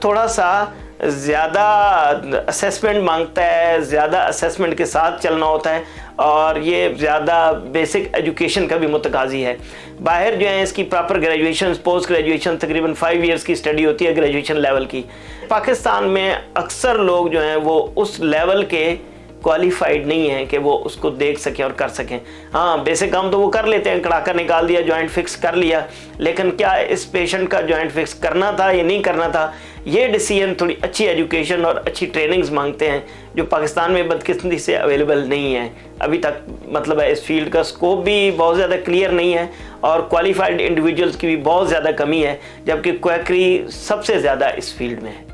थोड़ा सा ज़्यादा असेसमेंट मांगता है, ज़्यादा असेसमेंट के साथ चलना होता है और ये ज़्यादा बेसिक एजुकेशन का भी मुतकाज़ी है। बाहर जो है इसकी प्रॉपर ग्रेजुएशन, पोस्ट ग्रेजुएशन तकरीबन 5 इयर्स की स्टडी होती है ग्रेजुएशन लेवल की। पाकिस्तान में अक्सर लोग जो हैं वो उस लेवल के क्वालिफाइड नहीं है कि वो उसको देख सकें और कर सकें। हाँ, बेसिक काम तो वो कर लेते हैं, कड़ाका निकाल दिया, जॉइंट फिक्स कर लिया, लेकिन क्या इस पेशेंट का जॉइंट फिक्स करना था या नहीं करना था, ये डिसीजन थोड़ी अच्छी एजुकेशन और अच्छी ट्रेनिंग्स मांगते हैं, जो पाकिस्तान में बदकिस्मती से अवेलेबल नहीं है अभी तक। मतलब है इस फील्ड का स्कोप भी बहुत ज़्यादा क्लियर नहीं है और क्वालिफाइड इंडिविजुअल्स की भी बहुत ज़्यादा कमी है, जबकि क्वैकरी सबसे ज़्यादा इस फील्ड में है।